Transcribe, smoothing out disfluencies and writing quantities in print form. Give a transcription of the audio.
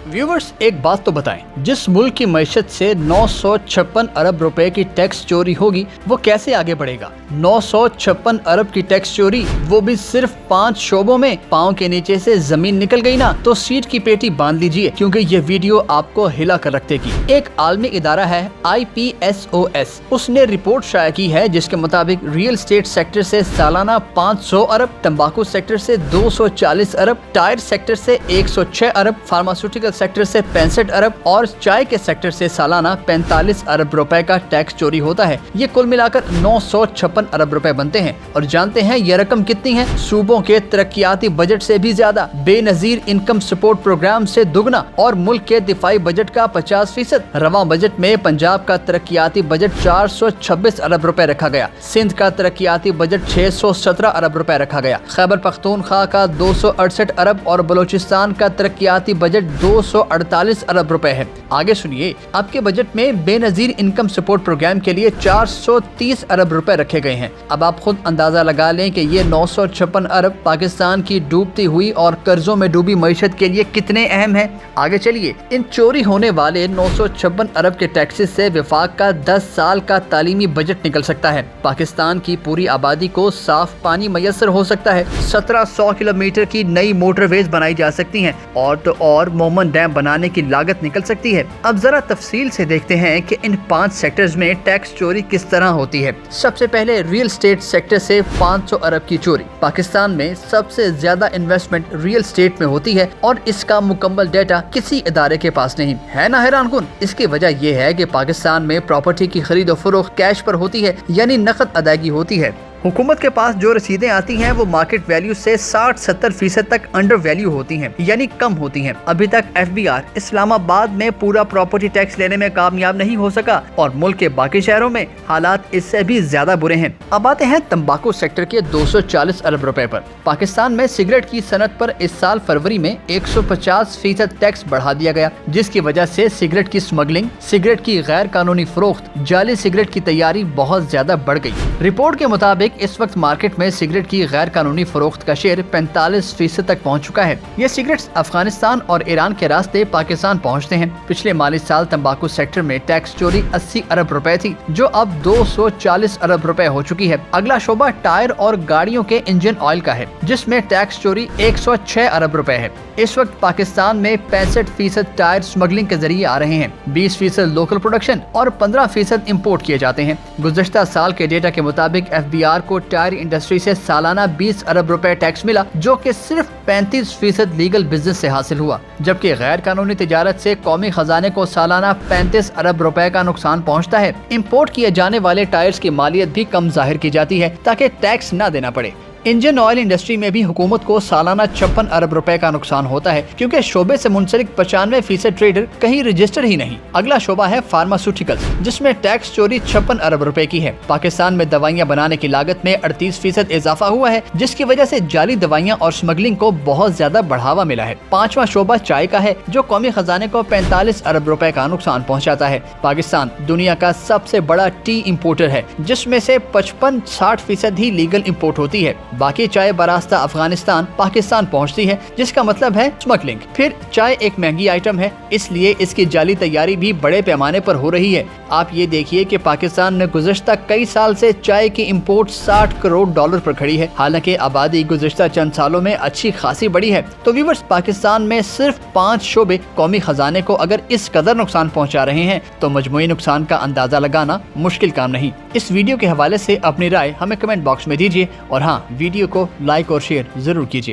Viewers, एक बात तो बताएं, जिस मुल्क की मैशत से 956 अरब रुपए की टैक्स चोरी होगी वो कैसे आगे बढ़ेगा? 956 अरब की टैक्स चोरी, वो भी सिर्फ 5 शोबों में। पाँव के नीचे से जमीन निकल गई ना, तो सीट की पेटी बांध लीजिए, क्योंकि ये वीडियो आपको हिला कर रख देगी। एक आलमी इदारा है IPSOS, उसने रिपोर्ट शाया की है जिसके मुताबिक रियल एस्टेट सेक्टर से सालाना 500 अरब, तंबाकू सेक्टर से 240 अरब, टायर सेक्टर से 106 अरब, फार्मास्यूटिकल सेक्टर से 65 अरब और चाय के सेक्टर से सालाना 45 अरब रुपए का टैक्स चोरी होता है। ये कुल मिलाकर 956 अरब रुपए बनते हैं। और जानते हैं ये रकम कितनी है? सूबों के तरक्याती बजट से भी ज्यादा, बेनजीर इनकम सपोर्ट प्रोग्राम से दुगना और मुल्क के दिफाई बजट का 50%। रवा बजट में पंजाब का तरक्याती बजट 426 अरब रुपए रखा गया, सिंध का तरक्याती बजट 617 अरब रुपए रखा गया, खैबर पख्तूनख्वा का 268 अरब और बलूचिस्तान का तरक्याती बजट 248 अरब रुपए है। आगे सुनिए, आपके बजट में बेनजीर इनकम सपोर्ट प्रोग्राम के लिए 430 अरब रुपए रखे गए हैं। अब आप खुद अंदाजा लगा लें कि ये 956 अरब पाकिस्तान की डूबती हुई और कर्जों में डूबी मईशत के लिए कितने अहम है। आगे चलिए, इन चोरी होने वाले 956 अरब के टैक्सेस से विफाक का 10 साल का तालीमी बजट निकल सकता है। पाकिस्तान की पूरी आबादी को साफ पानी मैसर हो सकता है। 1700 किलोमीटर की नई मोटरवेज बनाई जा सकती हैं और मोमन डैम बनाने की लागत निकल सकती है। अब जरा तफसील से देखते हैं कि इन 5 सेक्टर्स में टैक्स चोरी किस तरह होती है। सबसे पहले रियल एस्टेट सेक्टर से 500 अरब की चोरी। पाकिस्तान में सबसे ज्यादा इन्वेस्टमेंट रियल एस्टेट में होती है और इसका मुकम्मल डेटा किसी इदारे के पास नहीं है। ना हैरान कुन, इसकी वजह यह है कि पाकिस्तान में प्रॉपर्टी की खरीद और फरोख्त कैश पर होती है, यानी नकद अदायगी होती है। हुकूमत के पास जो रसीदें आती हैं वो मार्केट वैल्यू से 60-70% तक अंडर वैल्यू होती हैं, यानी कम होती हैं। अभी तक FBR इस्लामाबाद में पूरा प्रॉपर्टी टैक्स लेने में कामयाब नहीं हो सका और मुल्क के बाकी शहरों में हालात इससे भी ज्यादा बुरे हैं। अब आते हैं तंबाकू सेक्टर के 240 अरब रुपए पर। पाकिस्तान में सिगरेट की सनत पर इस साल फरवरी में 150% टैक्स बढ़ा दिया गया, जिसकी वजह से सिगरेट की स्मगलिंग, सिगरेट की गैर कानूनी फरोख्त, जाली सिगरेट की तैयारी बहुत ज्यादा बढ़ गई। रिपोर्ट के मुताबिक इस वक्त मार्केट में सिगरेट की गैर कानूनी फरोख्त का शेयर 45% तक पहुंच चुका है। ये सिगरेट्स अफगानिस्तान और ईरान के रास्ते पाकिस्तान पहुंचते हैं। पिछले माली साल तंबाकू सेक्टर में टैक्स चोरी 80 अरब रुपए थी, जो अब 240 अरब रुपए हो चुकी है। अगला शोबा टायर और गाड़ियों के इंजन ऑयल का है, जिसमें टैक्स चोरी 106 अरब रुपए है। इस वक्त पाकिस्तान में 65% टायर स्मगलिंग के जरिए आ रहे हैं, 20% लोकल प्रोडक्शन और 15% इम्पोर्ट किए जाते हैं। गुज़श्ता साल के डेटा के मुताबिक FBR को टायर इंडस्ट्री से सालाना 20 अरब रुपए टैक्स मिला, जो कि सिर्फ 35% लीगल बिजनेस से हासिल हुआ, जबकि गैर कानूनी तिजारत से कौमी खजाने को सालाना 35 अरब रुपए का नुकसान पहुंचता है। इम्पोर्ट किए जाने वाले टायर्स की मालियत भी कम जाहिर की जाती है ताकि टैक्स न देना पड़े। इंजन ऑयल इंडस्ट्री में भी हुकूमत को सालाना 56 अरब रुपए का नुकसान होता है, क्योंकि शोबे से मुंसलिक 95% ट्रेडर कहीं रजिस्टर ही नहीं। अगला शोबा है फार्मास्यूटिकल, जिसमें टैक्स चोरी 56 अरब रुपए की है। पाकिस्तान में दवाइयां बनाने की लागत में 38% इजाफा हुआ है, जिसकी वजह से जाली दवाइयां और स्मगलिंग को बहुत ज्यादा बढ़ावा मिला है। 5वां शोबा चाय का है, जो कौमी खजाने को 45 अरब रुपए का नुकसान पहुँचाता है। पाकिस्तान दुनिया का सबसे बड़ा टी इम्पोर्टर है, जिसमें से 55-60% ही लीगल इम्पोर्ट होती है। बाकी चाय बरास्ता अफगानिस्तान पाकिस्तान पहुंचती है, जिसका मतलब है स्मगलिंग। फिर चाय एक महंगी आइटम है, इसलिए इसकी जाली तैयारी भी बड़े पैमाने पर हो रही है। आप ये देखिए कि पाकिस्तान में गुज़श्ता कई साल से चाय की इंपोर्ट 60 करोड़ डॉलर पर खड़ी है, हालांकि आबादी गुज़श्ता चंद सालों में अच्छी खासी बढ़ी है। तो व्यूअर्स, पाकिस्तान में सिर्फ 5 शोबे कौमी खजाने को अगर इस कदर नुकसान पहुंचा रहे हैं, तो मजमूई नुकसान का अंदाजा लगाना मुश्किल काम नहीं। इस वीडियो के हवाले से अपनी राय हमें कमेंट बॉक्स में दीजिए और हाँ, वीडियो को लाइक और शेयर जरूर कीजिए।